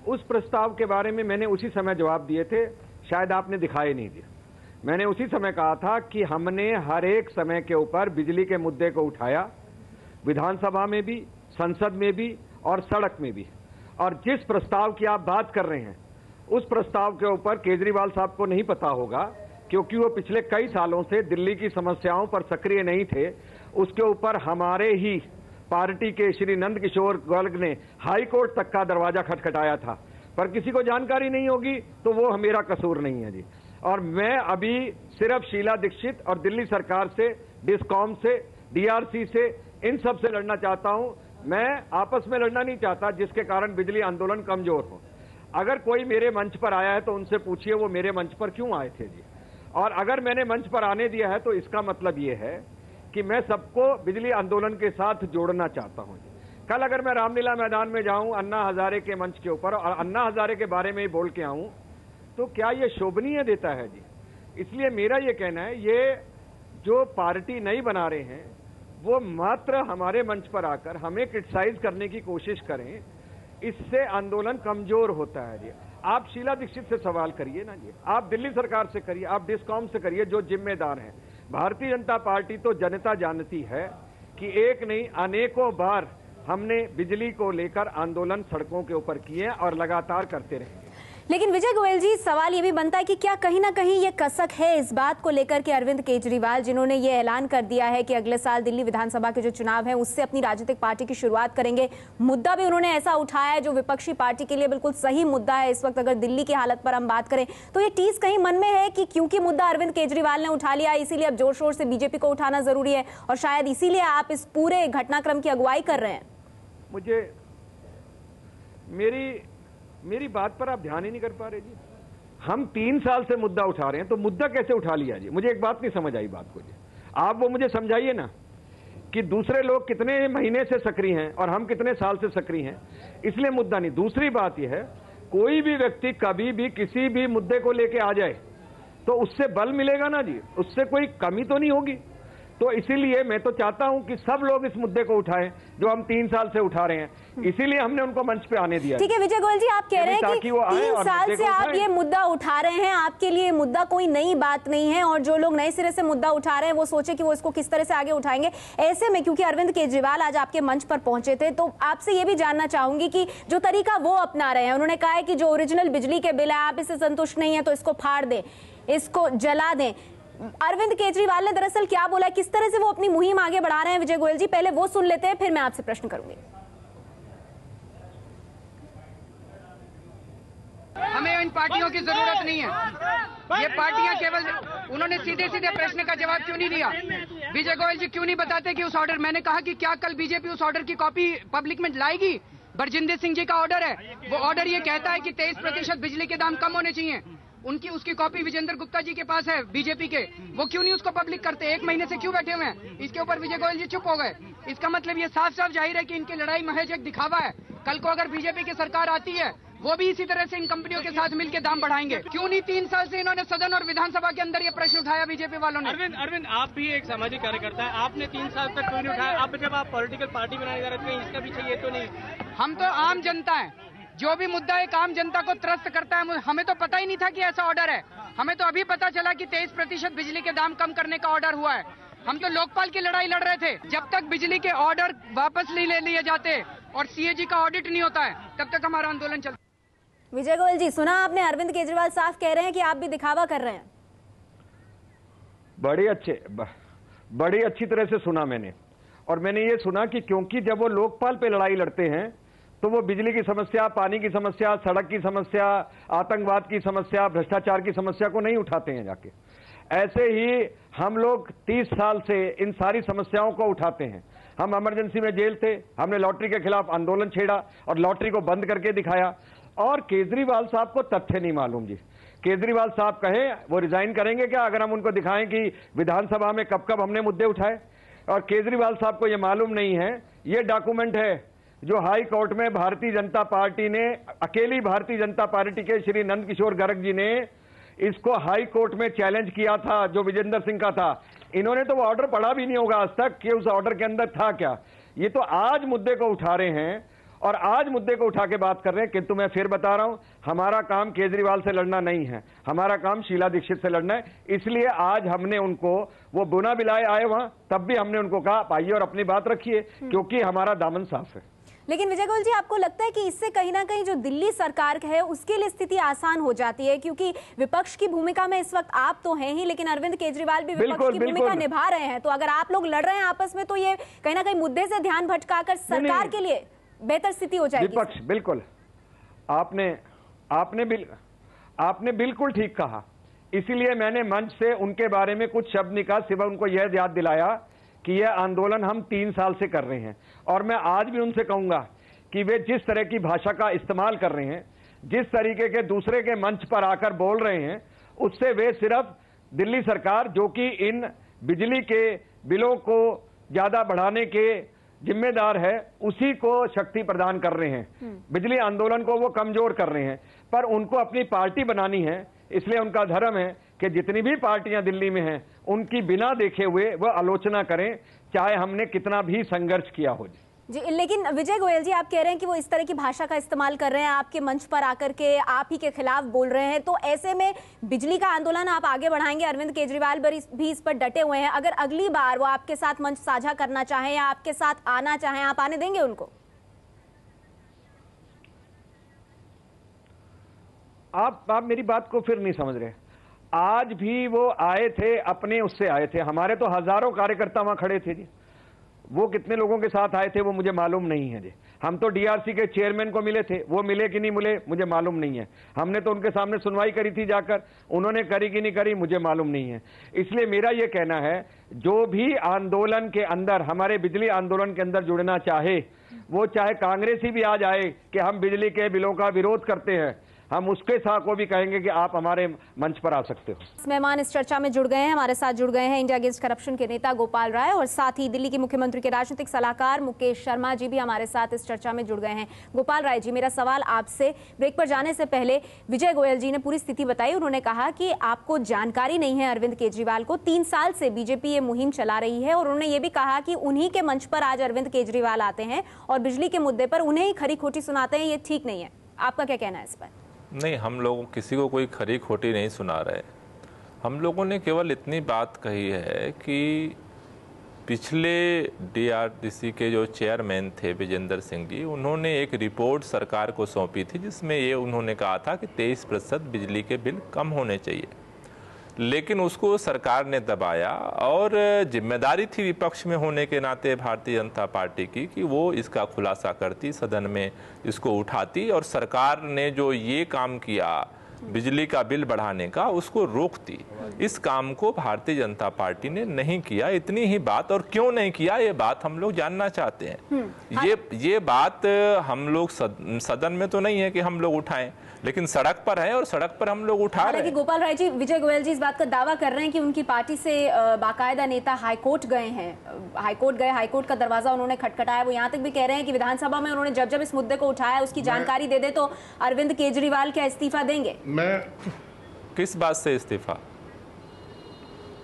उस प्रस्ताव के बारे में मैंने उसी समय जवाब दिए थे, शायद आपने दिखाई नहीं दिया। मैंने उसी समय कहा था कि हमने हर एक समय के ऊपर बिजली के मुद्दे को उठाया, विधानसभा में भी, संसद में भी और सड़क में भी। और जिस प्रस्ताव की आप बात कर रहे हैं, उस प्रस्ताव के ऊपर केजरीवाल साहब को नहीं पता होगा, क्योंकि वो पिछले कई सालों से दिल्ली की समस्याओं पर सक्रिय नहीं थे। उसके ऊपर हमारे ही पार्टी के श्री नंद किशोर गर्ग ने हाई कोर्ट तक का दरवाजा खटखटाया था, पर किसी को जानकारी नहीं होगी तो वो मेरा कसूर नहीं है जी। और मैं अभी सिर्फ शीला दीक्षित और दिल्ली सरकार से, डिस्कॉम से, डीआरसी से, इन सब से लड़ना चाहता हूं। मैं आपस में लड़ना नहीं चाहता जिसके कारण बिजली आंदोलन कमजोर हो। अगर कोई मेरे मंच पर आया है तो उनसे पूछिए वो मेरे मंच पर क्यों आए थे जी। और अगर मैंने मंच पर आने दिया है तो इसका मतलब ये है कि मैं सबको बिजली आंदोलन के साथ जोड़ना चाहता हूं जी। कल अगर मैं रामलीला मैदान में जाऊं अन्ना हजारे के मंच के ऊपर और अन्ना हजारे के बारे में ही बोल के आऊं, तो क्या ये शोभनीय देता है जी। इसलिए मेरा ये कहना है, ये जो पार्टी नहीं बना रहे हैं वो मात्र हमारे मंच पर आकर हमें क्रिटिसाइज करने की कोशिश करें, इससे आंदोलन कमजोर होता है जी। आप शीला दीक्षित से सवाल करिए ना जी, आप दिल्ली सरकार से करिए, आप डिस्कॉम से करिए, जो जिम्मेदार हैं। भारतीय जनता पार्टी तो जनता जानती है कि एक नहीं अनेकों बार हमने बिजली को लेकर आंदोलन सड़कों के ऊपर किए और लगातार करते रहेंगे। लेकिन विजय गोयल जी, सवाल ये भी बनता है कि क्या कहीं ना कहीं ये कसक है इस बात को लेकर कि अरविंद केजरीवाल, जिन्होंने ये ऐलान कर दिया है कि अगले साल दिल्ली विधानसभा के जो चुनाव है उससे अपनी राजनीतिक पार्टी की शुरुआत करेंगे, मुद्दा भी उन्होंने ऐसा उठाया है जो विपक्षी पार्टी के लिए बिल्कुल सही मुद्दा है इस वक्त। अगर दिल्ली की हालत पर हम बात करें तो ये टीस कहीं मन में है कि क्योंकि मुद्दा अरविंद केजरीवाल ने उठा लिया इसीलिए अब जोर शोर से बीजेपी को उठाना जरूरी है, और शायद इसीलिए आप इस पूरे घटनाक्रम की अगुवाई कर रहे हैं। मुझे मेरी बात पर आप ध्यान ही नहीं कर पा रहे जी। हम 3 साल से मुद्दा उठा रहे हैं, तो मुद्दा कैसे उठा लिया जी। मुझे एक बात नहीं समझ आई बात को जी। आप वो मुझे समझाइए ना कि दूसरे लोग कितने महीने से सक्रिय हैं और हम कितने साल से सक्रिय हैं, इसलिए मुद्दा नहीं। दूसरी बात यह है, कोई भी व्यक्ति कभी भी किसी भी मुद्दे को लेके आ जाए तो उससे बल मिलेगा ना जी, उससे कोई कमी तो नहीं होगी। तो इसीलिए मैं तो चाहता हूं कि सब लोग इस मुद्दे को उठाएं जो हम 3 साल से उठा रहे हैं, इसीलिए हमने उनको मंच पे आने दिया। ठीक है विजय गोयल जी, आप कह रहे हैं कि 3 साल से आप ये मुद्दा उठा रहे हैं, आपके लिए मुद्दा कोई नई बात नहीं है, और जो लोग नए सिरे से मुद्दा उठा रहे हैं वो सोचे कि वो इसको किस तरह से आगे उठाएंगे। ऐसे में क्योंकि अरविंद केजरीवाल आज आपके मंच पर पहुंचे थे, तो आपसे ये भी जानना चाहूंगी कि जो तरीका वो अपना रहे हैं, उन्होंने कहा है कि जो ओरिजिनल बिजली के बिल है आप इससे संतुष्ट नहीं है तो इसको फाड़ दें, इसको जला दें। अरविंद केजरीवाल ने दरअसल क्या बोला है, किस तरह से वो अपनी मुहिम आगे बढ़ा रहे हैं विजय गोयल जी, पहले वो सुन लेते हैं, फिर मैं आपसे प्रश्न करूंगी। हमें इन पार्टियों की जरूरत नहीं है। ये पार्टियां केवल, उन्होंने सीधे सीधे प्रश्न का जवाब क्यों नहीं दिया? विजय गोयल जी क्यों नहीं बताते कि उस ऑर्डर, मैंने कहा कि क्या कल बीजेपी उस ऑर्डर की कॉपी पब्लिक में लाएगी? बरजिंदर सिंह जी का ऑर्डर है, वो ऑर्डर ये कहता है कि 23% बिजली के दाम कम होने चाहिए। उसकी कॉपी विजेंद्र गुप्ता जी के पास है बीजेपी के, वो क्यों नहीं उसको पब्लिक करते? 1 महीने से क्यों बैठे हुए हैं? इसके ऊपर विजय गोयल जी चुप हो गए। इसका मतलब ये साफ साफ जाहिर है कि इनकी लड़ाई महज एक दिखावा है। कल को अगर बीजेपी की सरकार आती है वो भी इसी तरह से इन कंपनियों के साथ मिलकर दाम बढ़ाएंगे। क्यों नहीं 3 साल से इन्होंने सदन और विधानसभा के अंदर ये प्रश्न उठाया बीजेपी वालों ने? अरविंद, आप भी एक सामाजिक कार्यकर्ता है, आपने 3 साल तक क्यों नहीं उठाया? अब जब आप पॉलिटिकल पार्टी बनाने जा रहे थे, इसका पीछे ये तो नहीं? हम तो आम जनता है, जो भी मुद्दा एक आम जनता को त्रस्त करता है। हमें तो पता ही नहीं था कि ऐसा ऑर्डर है, हमें तो अभी पता चला कि 23% बिजली के दाम कम करने का ऑर्डर हुआ है। हम तो लोकपाल की लड़ाई लड़ रहे थे। जब तक बिजली के ऑर्डर वापस नहीं ले लिए जाते और सीएजी का ऑडिट नहीं होता है तब तक हमारा आंदोलन चलता। विजय गोयल जी, सुना आपने, अरविंद केजरीवाल साफ कह रहे हैं कि आप भी दिखावा कर रहे हैं। बड़ी अच्छी तरह से सुना मैंने, और मैंने ये सुना कि क्योंकि जब वो लोकपाल पे लड़ाई लड़ते हैं तो वो बिजली की समस्या, पानी की समस्या, सड़क की समस्या, आतंकवाद की समस्या, भ्रष्टाचार की समस्या को नहीं उठाते हैं जाके। ऐसे ही हम लोग 30 साल से इन सारी समस्याओं को उठाते हैं। हम इमरजेंसी में जेल थे, हमने लॉटरी के खिलाफ आंदोलन छेड़ा और लॉटरी को बंद करके दिखाया। और केजरीवाल साहब को तथ्य नहीं मालूम जी। केजरीवाल साहब कहें वो रिजाइन करेंगे क्या अगर हम उनको दिखाएं कि विधानसभा में कब कब हमने मुद्दे उठाए? और केजरीवाल साहब को ये मालूम नहीं है, ये डॉक्यूमेंट है जो हाई कोर्ट में भारतीय जनता पार्टी ने, अकेली भारतीय जनता पार्टी के श्री नंद किशोर गर्ग जी ने इसको हाई कोर्ट में चैलेंज किया था, जो विजेंद्र सिंह का था। इन्होंने तो वो ऑर्डर पढ़ा भी नहीं होगा आज तक कि उस ऑर्डर के अंदर था क्या। ये तो आज मुद्दे को उठा रहे हैं और आज मुद्दे को उठा के बात कर रहे हैं। किंतु मैं फिर बता रहा हूं, हमारा काम केजरीवाल से लड़ना नहीं है, हमारा काम शीला दीक्षित से लड़ना है। इसलिए आज हमने उनको, वो बिना बुलाए आए वहां, तब भी हमने उनको कहा आइए और अपनी बात रखिए, क्योंकि हमारा दामन साफ है। लेकिन विजय गोयल जी, आपको लगता है कि इससे कहीं ना कहीं जो दिल्ली सरकार है उसके लिए स्थिति आसान हो जाती है? क्योंकि विपक्ष की भूमिका में इस वक्त आप तो हैं ही, लेकिन अरविंद केजरीवाल भी विपक्ष की भूमिका निभा रहे हैं। तो अगर आप लोग लड़ रहे हैं आपस में, तो ये कहीं ना कहीं मुद्दे से ध्यान भटकाकर सरकार के लिए बेहतर स्थिति हो जाएगी। विपक्ष, बिल्कुल आपने बिल्कुल ठीक कहा। इसीलिए मैंने मंच से उनके बारे में कुछ शब्द निकाल, सिवा उनको यह याद दिलाया कि यह आंदोलन हम 3 साल से कर रहे हैं। और मैं आज भी उनसे कहूंगा कि वे जिस तरह की भाषा का इस्तेमाल कर रहे हैं, जिस तरीके के दूसरे के मंच पर आकर बोल रहे हैं, उससे वे सिर्फ दिल्ली सरकार, जो कि इन बिजली के बिलों को ज्यादा बढ़ाने के जिम्मेदार है, उसी को शक्ति प्रदान कर रहे हैं। बिजली आंदोलन को वो कमजोर कर रहे हैं। पर उनको अपनी पार्टी बनानी है, इसलिए उनका धर्म है कि जितनी भी पार्टियां दिल्ली में हैं, उनकी बिना देखे हुए वह आलोचना करें, चाहे हमने कितना भी संघर्ष किया हो जी। लेकिन विजय गोयल जी, आप कह रहे हैं कि वो इस तरह की भाषा का इस्तेमाल कर रहे हैं, आपके मंच पर आकर के आप ही के खिलाफ बोल रहे हैं। तो ऐसे में बिजली का आंदोलन आप आगे बढ़ाएंगे? अरविंद केजरीवाल भी इस पर डटे हुए हैं। अगर अगली बार वो आपके साथ मंच साझा करना चाहें या आपके साथ आना चाहें, आप आने देंगे उनको? आप मेरी बात को फिर नहीं समझ रहे। आज भी वो आए थे, अपने उससे आए थे। हमारे तो हजारों कार्यकर्ता वहां खड़े थे जी। वो कितने लोगों के साथ आए थे वो मुझे मालूम नहीं है जी। हम तो डीआरसी के चेयरमैन को मिले थे, वो मिले कि नहीं मिले मुझे मालूम नहीं है। हमने तो उनके सामने सुनवाई करी थी जाकर, उन्होंने करी कि नहीं करी मुझे मालूम नहीं है। इसलिए मेरा ये कहना है, जो भी आंदोलन के अंदर, हमारे बिजली आंदोलन के अंदर जुड़ना चाहे, वो चाहे कांग्रेसी भी आ जाए कि हम बिजली के बिलों का विरोध करते हैं, हम उसके साथ को भी कहेंगे कि आप हमारे मंच पर आ सकते हो। मेहमान इस चर्चा में जुड़ गए हैं, हमारे साथ जुड़ गए हैं इंडिया अगेंस्ट करप्शन के नेता गोपाल राय, और साथ ही दिल्ली के मुख्यमंत्री के राजनीतिक सलाहकार मुकेश शर्मा जी भी हमारे साथ इस चर्चा में जुड़ गए हैं। गोपाल राय जी, मेरा सवाल आपसे, ब्रेक पर जाने से पहले विजय गोयल जी ने पूरी स्थिति बताई। उन्होंने कहा कि आपको जानकारी नहीं है अरविंद केजरीवाल को, 3 साल से बीजेपी ये मुहिम चला रही है, और उन्होंने ये भी कहा कि उन्हीं के मंच पर आज अरविंद केजरीवाल आते हैं और बिजली के मुद्दे पर उन्हें ही खरी खोटी सुनाते हैं। ये ठीक नहीं है, आपका क्या कहना है इस पर? नहीं, हम लोग किसी को कोई खरी खोटी नहीं सुना रहे। हम लोगों ने केवल इतनी बात कही है कि पिछले डीआरडीसी के जो चेयरमैन थे विजेंद्र सिंह जी, उन्होंने एक रिपोर्ट सरकार को सौंपी थी जिसमें ये उन्होंने कहा था कि 23% बिजली के बिल कम होने चाहिए, लेकिन उसको सरकार ने दबाया। और जिम्मेदारी थी विपक्ष में होने के नाते भारतीय जनता पार्टी की कि वो इसका खुलासा करती, सदन में इसको उठाती, और सरकार ने जो ये काम किया बिजली का बिल बढ़ाने का, उसको रोकती। इस काम को भारतीय जनता पार्टी ने नहीं किया। इतनी ही बात। और क्यों नहीं किया ये बात हम लोग जानना चाहते हैं। ये बात हम लोग सदन में तो नहीं है कि हम लोग उठाएं, लेकिन सड़क पर है और सड़क पर हम लोग उठा रहे हैं। गोपाल राय जी, विजय गोयल जी इस बात का दावा कर रहे हैं कि उनकी पार्टी से बाकायदा नेता हाईकोर्ट गए हैं, हाईकोर्ट का दरवाजा उन्होंने खटखटाया। वो यहाँ तक भी कह रहे हैं कि विधानसभा में उन्होंने जब इस मुद्दे को उठाया उसकी जानकारी दे दे तो अरविंद केजरीवाल क्या इस्तीफा देंगे? मैं किस बात से इस्तीफा?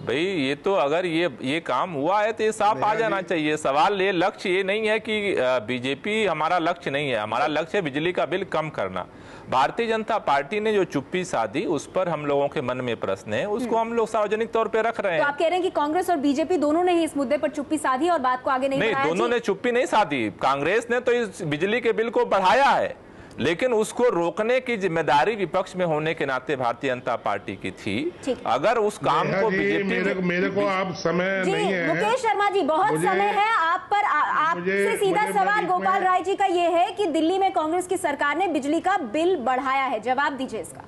भाई ये तो अगर ये काम हुआ है तो ये साफ आ जाना चाहिए। सवाल ये, लक्ष्य ये नहीं है कि बीजेपी हमारा लक्ष्य नहीं है, हमारा लक्ष्य है बिजली का बिल कम करना। भारतीय जनता पार्टी ने जो चुप्पी साधी उस पर हम लोगों के मन में प्रश्न है, उसको हम लोग सार्वजनिक तौर पे रख रहे हैं। तो आप कह रहे हैं कि कांग्रेस और बीजेपी दोनों ने ही इस मुद्दे पर चुप्पी साधी और बात को आगे नहीं बढ़ाया? दोनों ने चुप्पी नहीं साधी। कांग्रेस ने तो इस बिजली के बिल को बढ़ाया है, लेकिन उसको रोकने की जिम्मेदारी विपक्ष में होने के नाते भारतीय जनता पार्टी की थी। अगर उस काम को बीजेपी, मेरे को आप समय नहीं है। मुकेश शर्मा जी, बहुत समय है आप पर। आपसे सीधा सवाल गोपाल राय जी का ये है कि दिल्ली में कांग्रेस की सरकार ने बिजली का बिल बढ़ाया है, जवाब दीजिए इसका।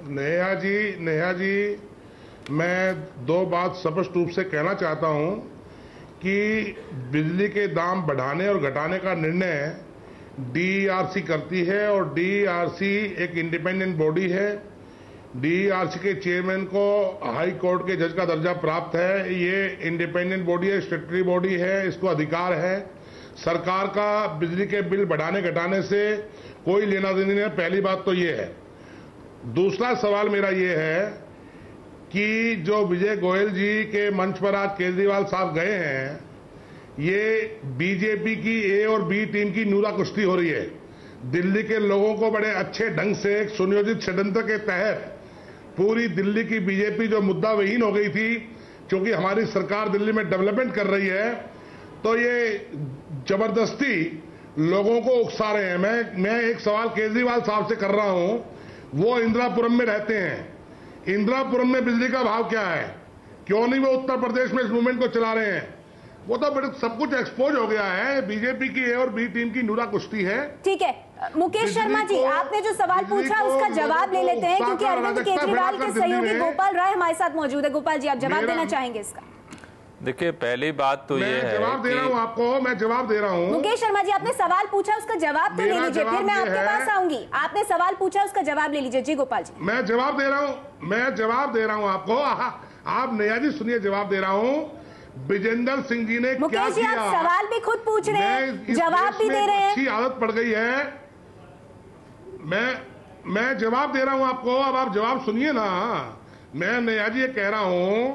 नेहा जी, मैं 2 बात स्पष्ट रूप से कहना चाहता हूं कि बिजली के दाम बढ़ाने और घटाने का निर्णय डीआरसी करती है, और डीआरसी एक इंडिपेंडेंट बॉडी है। डीआरसी के चेयरमैन को हाई कोर्ट के जज का दर्जा प्राप्त है। ये इंडिपेंडेंट बॉडी है, स्टेटरी बॉडी है, इसको अधिकार है। सरकार का बिजली के बिल बढ़ाने घटाने से कोई लेना देना नहीं है। पहली बात तो ये है। दूसरा सवाल मेरा ये है कि जो विजय गोयल जी के मंच पर आज केजरीवाल साहब गए हैं, ये बीजेपी की ए और बी टीम की नूरा कुश्ती हो रही है। दिल्ली के लोगों को बड़े अच्छे ढंग से एक सुनियोजित षड्यंत्र के तहत पूरी दिल्ली की बीजेपी जो मुद्दा विहीन हो गई थी, क्योंकि हमारी सरकार दिल्ली में डेवलपमेंट कर रही है, तो ये जबरदस्ती लोगों को उकसा रहे हैं। मैं एक सवाल केजरीवाल साहब से कर रहा हूं, वो इंदिरापुरम में रहते हैं। इंदिरापुरम में बिजली का भाव क्या है? क्यों नहीं वो उत्तर प्रदेश में इस मूवमेंट को चला रहे हैं? वो तो बड़े सब कुछ एक्सपोज हो गया है। बीजेपी की ए और बी टीम की नूरा कुश्ती है। ठीक है मुकेश शर्मा जी, आपने जो सवाल पूछा उसका जवाब ले लेते हैं, क्योंकि अरविंद केजरीवाल के सहयोगी गोपाल राय हमारे साथ मौजूद है। गोपाल जी, आप जवाब देना चाहेंगे इसका? देखिए, पहली बात तो ये है, जवाब दे रहा हूं आपको, मैं जवाब दे रहा हूं। मुकेश शर्मा जी, आपने सवाल पूछा, उसका जवाब तो ले लीजिए, फिर मैं आपके पास आऊंगी। आपने सवाल पूछा, उसका जवाब ले लीजिए। जी गोपाल जी, मैं जवाब दे रहा हूं आपको। आप नया जी सुनिए, जवाब दे रहा हूं। विजेंद्र सिंह जी ने क्या किया? आप सवाल भी खुद पूछ रहे हैं, जवाब भी दे रहे हैं। अच्छी आदत पड़ गई है। मैं जवाब दे रहा हूं आपको, अब आप जवाब सुनिए ना। मैं नया जी ये कह रहा हूं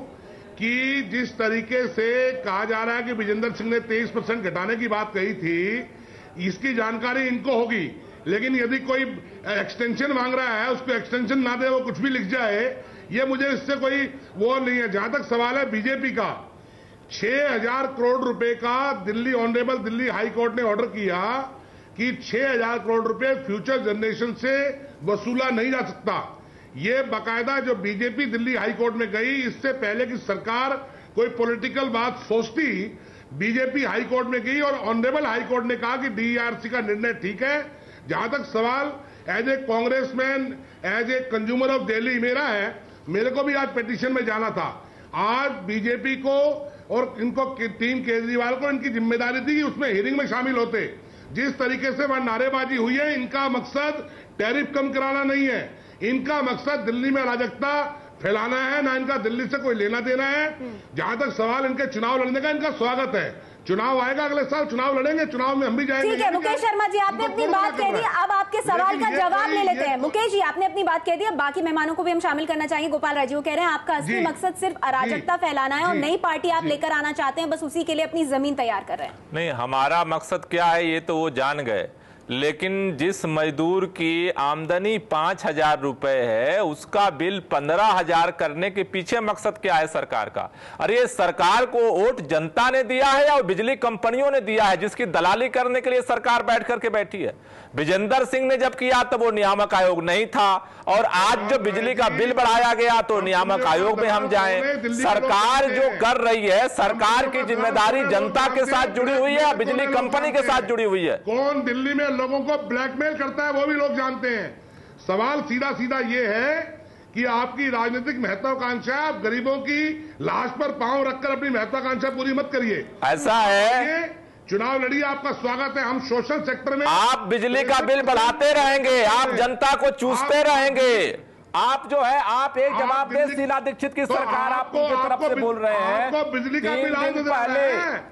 कि जिस तरीके से कहा जा रहा है कि विजेंद्र सिंह ने 23% घटाने की बात कही थी, इसकी जानकारी इनको होगी, लेकिन यदि कोई एक्सटेंशन मांग रहा है, उसको एक्सटेंशन ना दे, वो कुछ भी लिख जाए, ये मुझे इससे कोई वो नहीं है। जहां तक सवाल है बीजेपी का, 6,000 करोड़ रुपए का ऑनरेबल दिल्ली हाई कोर्ट ने ऑर्डर किया कि 6,000 करोड़ रुपए फ्यूचर जनरेशन से वसूला नहीं जा सकता। ये बाकायदा जो बीजेपी दिल्ली हाई कोर्ट में गई, इससे पहले की सरकार कोई पॉलिटिकल बात सोचती, बीजेपी हाई कोर्ट में गई और ऑनरेबल हाई कोर्ट ने कहा कि डीआरसी का निर्णय ठीक है। जहां तक सवाल as a congressman, as a consumer of Delhi मेरा है, मेरे को भी आज पिटीशन में जाना था। आज बीजेपी को और इनको टीम केजरीवाल को इनकी जिम्मेदारी थी कि उसमें हियरिंग में शामिल होते। जिस तरीके से वहां नारेबाजी हुई है, इनका मकसद टैरिफ कम कराना नहीं है, इनका मकसद दिल्ली में अराजकता फैलाना है, ना इनका दिल्ली से कोई लेना देना है। जहां तक सवाल इनके चुनाव लड़ने का, इनका स्वागत है। चुनाव आएगा, अगले साल चुनाव लड़ेंगे, चुनाव में हम भी जाएंगे। ठीक है मुकेश शर्मा जी, आपने अपनी बात कह दी, अब आपके सवाल का जवाब ले लेते हैं। मुकेश जी, आपने अपनी बात कह दी, अब बाकी मेहमानों को भी हम शामिल करना चाहेंगे। गोपाल राय जी वो कह रहे हैं आपका असली मकसद सिर्फ अराजकता फैलाना है और नई पार्टी आप लेकर आना चाहते हैं, बस उसी के लिए अपनी जमीन तैयार कर रहे हैं। नहीं, हमारा मकसद क्या है ये तो वो जान गए, लेकिन जिस मजदूर की आमदनी 5,000 रुपए है, उसका बिल 15,000 करने के पीछे मकसद क्या है सरकार का? अरे सरकार को वोट जनता ने दिया है या बिजली कंपनियों ने दिया है, जिसकी दलाली करने के लिए सरकार बैठ करके बैठी है? विजेंद्र सिंह ने जब किया तब वो नियामक आयोग नहीं था, और आज जो बिजली का बिल बढ़ाया गया तो नियामक आयोग में हम जाएं। सरकार जो कर रही है, सरकार की जिम्मेदारी जनता के साथ जुड़ी हुई है, बिजली कंपनी के साथ जुड़ी हुई है। कौन दिल्ली में लोगों को ब्लैकमेल करता है वो भी लोग जानते हैं। सवाल सीधा सीधा ये है कि आपकी राजनीतिक महत्वाकांक्षा, आप गरीबों की लाश पर पांव रखकर अपनी महत्वाकांक्षा पूरी मत करिए। ऐसा है, चुनाव लड़िए, आपका स्वागत है। हम सोशल सेक्टर में, आप बिजली का बिल बढ़ाते रहेंगे, आप जनता को चूसते रहेंगे। आप जो है, आप एक जवाब दे, शीला दीक्षित की सरकार आपकी तरफ से बोल रहे हैं। बिजली का बिल 3 दिन पहले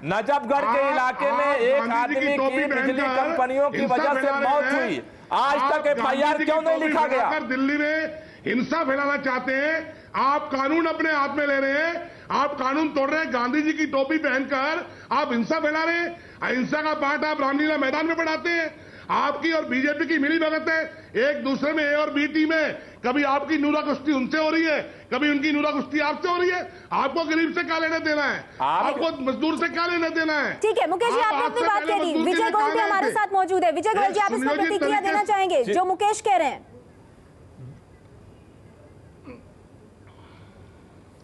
नजफगढ़ के इलाके में एक आदमी की बिजली कंपनियों की वजह से मौत हुई, आज तक FIR क्यों नहीं लिखा गया? दिल्ली में हिंसा फैलाना चाहते हैं, आप कानून अपने हाथ में ले रहे हैं, आप कानून तोड़ रहे हैं। गांधी जी की टोपी पहनकर आप हिंसा फैला रहे हैं। अहिंसा का पाठ आप रामलीला मैदान में पढ़ाते हैं। आपकी और बीजेपी की मिली भगत है, एक दूसरे में ए और बी टीम है। कभी आपकी नूरा कुश्ती उनसे हो रही है, कभी उनकी नूरा कुश्ती आपसे हो रही है। आपको गरीब से क्या लेना देना है? आपको मजदूर से क्या लेना देना है? ठीक है मुकेश जी, आपने अपनी बात कह दी। विजय गोयल भी हमारे साथ मौजूद है। विजय गोयल जी, आप इसको प्रतिक्रिया देना चाहेंगे जो मुकेश कह रहे हैं?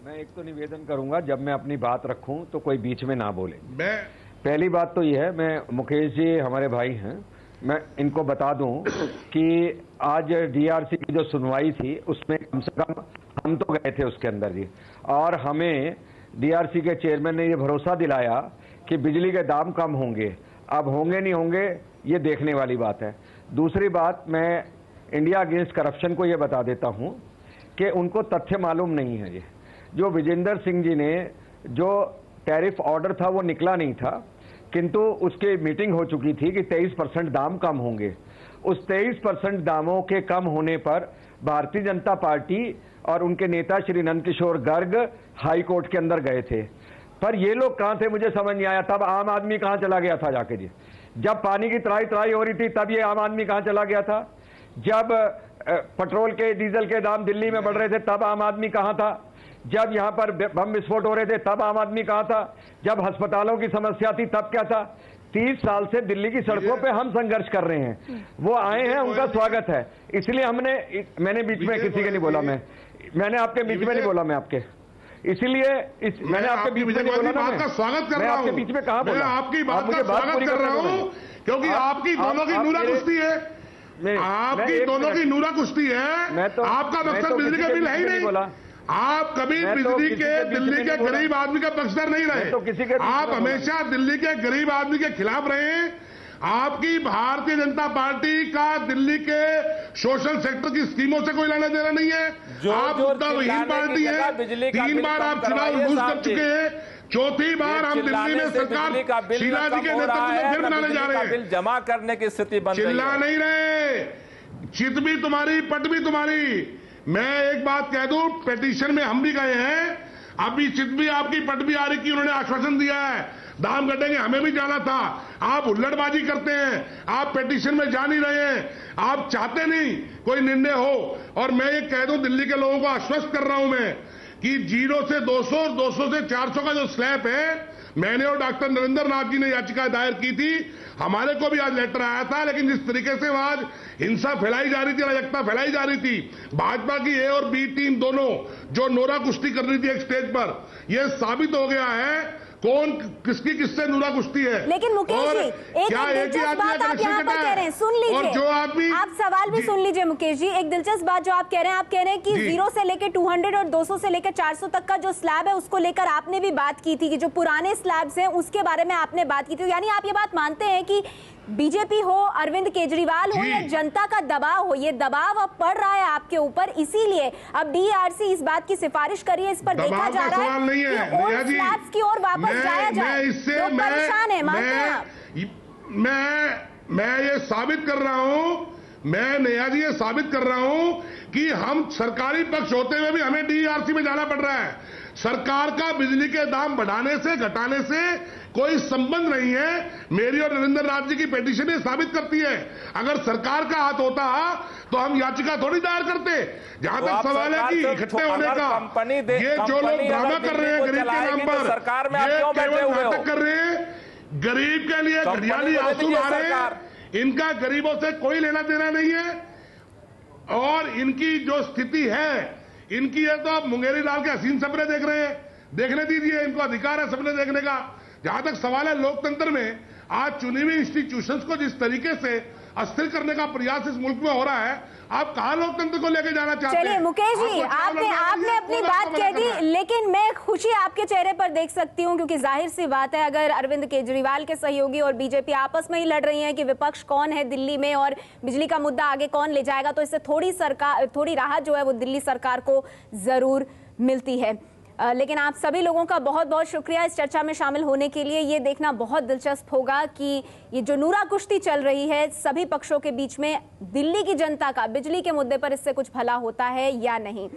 मैं एक तो निवेदन करूंगा, जब मैं अपनी बात रखूं तो कोई बीच में ना बोले। पहली बात तो यह है, मैं मुकेश जी हमारे भाई हैं, मैं इनको बता दूं कि आज डीआरसी की जो सुनवाई थी उसमें कम से कम हम तो गए थे उसके अंदर जी, और हमें डीआरसी के चेयरमैन ने ये भरोसा दिलाया कि बिजली के दाम कम होंगे। अब होंगे नहीं होंगे ये देखने वाली बात है। दूसरी बात, मैं इंडिया अगेंस्ट करप्शन को ये बता देता हूं कि उनको तथ्य मालूम नहीं है। ये जो विजेंद्र सिंह जी ने जो टैरिफ ऑर्डर था वो निकला नहीं था, किंतु उसकी मीटिंग हो चुकी थी कि 23% दाम कम होंगे। उस 23% दामों के कम होने पर भारतीय जनता पार्टी और उनके नेता श्री नंदकिशोर गर्ग हाई कोर्ट के अंदर गए थे। पर ये लोग कहां थे मुझे समझ नहीं आया। तब आम आदमी कहां चला गया था जाके जी? जब पानी की त्राई त्राई हो रही थी तब ये आम आदमी कहां चला गया था? जब पेट्रोल के डीजल के दाम दिल्ली में बढ़ रहे थे तब आम आदमी कहां था? जब यहां पर बम विस्फोट हो रहे थे तब आम आदमी कहां था? जब अस्पतालों की समस्या थी तब क्या था? 30 साल से दिल्ली की सड़कों पे हम संघर्ष कर रहे हैं। वो आए हैं, उनका स्वागत है। इसलिए मैंने बीच में किसी के नहीं बोला, मैंने आपके बीच में नहीं बोला, मैं आपके इसलिए मैंने आपके बीच में नहीं बोला ना, बात का स्वागत कर रहा हूं। आपके बीच में कहा बोला? मैं आपकी बात का स्वागत कर रहा हूं क्योंकि आपकी दोनों की नूरा कुश्ती है, आपकी दोनों की नूरा कुश्ती है। आपका मकसद बिजली का बिल है ही नहीं। आप कभी बिजली के दिल्ली के गरीब आदमी का पक्षधर नहीं रहे। आप हमेशा दिल्ली के गरीब आदमी के खिलाफ रहे। आपकी भारतीय जनता पार्टी का दिल्ली के सोशल सेक्टर की स्कीमों से कोई लेना देना नहीं है। आप मुद्दाविहीन पार्टी है। 3 बार आप चुनाव लूज कर चुके हैं। चौथी बार हम दिल्ली में सरकार शीला जी के नेतृत्व में फिर बनाने जा रहे हैं। बिल जमा करने की स्थिति बन रही है। चिल्ला नहीं रहे, चित भी तुम्हारी पट भी तुम्हारी। मैं एक बात कह दूं, पिटीशन में हम भी गए हैं, अभी चित भी आपकी पट भी आ रही की उन्होंने आश्वासन दिया है दाम घटेंगे, हमें भी जाना था। आप हुल्लड़बाजी करते हैं, आप पिटीशन में जा नहीं रहे हैं, आप चाहते नहीं कोई निर्णय हो। और मैं ये कह दूं दिल्ली के लोगों को आश्वस्त कर रहा हूं मैं कि 0 से 200 और 200 से 400 का जो स्लैब है, मैंने और डॉक्टर नरेंद्र नाथ जी ने याचिका दायर की थी। हमारे को भी आज लेटर आया था, लेकिन जिस तरीके से आज हिंसा फैलाई जा रही थी, अराजकता फैलाई जा रही थी, भाजपा की ए और बी टीम दोनों जो नोरा कुश्ती कर रही थी एक स्टेज पर, यह साबित हो गया है कौन किसकी किससे नूरा कुश्ती है। लेकिन मुकेश जी, एक दिलचस्प बात आप यहाँ पर कह रहे हैं, सुन लीजिए। और जो आदमी आप सवाल भी सुन लीजिए मुकेश जी, एक दिलचस्प बात जो आप कह रहे हैं, आप कह रहे हैं कि 0 से लेकर 200 और 200 से लेकर 400 तक का जो स्लैब है उसको लेकर आपने भी बात की थी कि जो पुराने स्लैब्स हैं उसके बारे में आपने बात की थी। यानी आप ये बात मानते हैं कि बीजेपी हो, अरविंद केजरीवाल हो या जनता का दबाव हो, ये दबाव अब पड़ रहा है आपके ऊपर, इसीलिए अब डीआरसी इस बात की सिफारिश करी है, इस पर देखा जा रहा है कि ओल्ड स्लैब्स की ओर वापस जाया जाए। लोग परेशान है, मानते हैं आप? मैं ये साबित कर रहा हूं, मैं नया जी ये साबित कर रहा हूं कि हम सरकारी पक्ष होते हुए भी हमें डीआरसी में जाना पड़ रहा है। सरकार का बिजली के दाम बढ़ाने से घटाने से कोई संबंध नहीं है। मेरी और नरेंद्र नाथ जी की पिटीशन ये साबित करती है। अगर सरकार का हाथ होता तो हम याचिका थोड़ी दायर करते। जहां तक सवाल है कि इकट्ठे होने का, ये जो लोग ड्रामा कर रहे हैं गरीब के नाम पर, ये केवल नाटक कर रहे हैं। गरीब के लिए घड़ियाली आंसू आ रहे हैं, इनका गरीबों से कोई लेना देना नहीं है। और इनकी जो स्थिति है, इनकी है तो आप मुंगेरी डाल के हसीन सपने देख रहे हैं, देखने दीजिए, इनको अधिकार है सपने देखने का। जहां तक सवाल है लोकतंत्र में, आज चुनी हुई इंस्टीट्यूशंस को जिस तरीके से अस्थिर करने का प्रयास इस मुल्क में हो रहा है, आप कहां लोकतंत्र को लेकर जाना चाहते हैं? चलिए मुकेश जी, आपने अपनी बात कह दी, लेकिन मैं खुशी आपके चेहरे पर देख सकती हूं, क्योंकि जाहिर सी बात है अगर अरविंद केजरीवाल के सहयोगी और बीजेपी आपस में ही लड़ रही हैं कि विपक्ष कौन है दिल्ली में और बिजली का मुद्दा आगे कौन ले जाएगा, तो इससे थोड़ी राहत जो है वो दिल्ली सरकार को जरूर मिलती है। लेकिन आप सभी लोगों का बहुत बहुत शुक्रिया इस चर्चा में शामिल होने के लिए। ये देखना बहुत दिलचस्प होगा कि ये जो नूरा कुश्ती चल रही है सभी पक्षों के बीच में, दिल्ली की जनता का बिजली के मुद्दे पर इससे कुछ भला होता है या नहीं।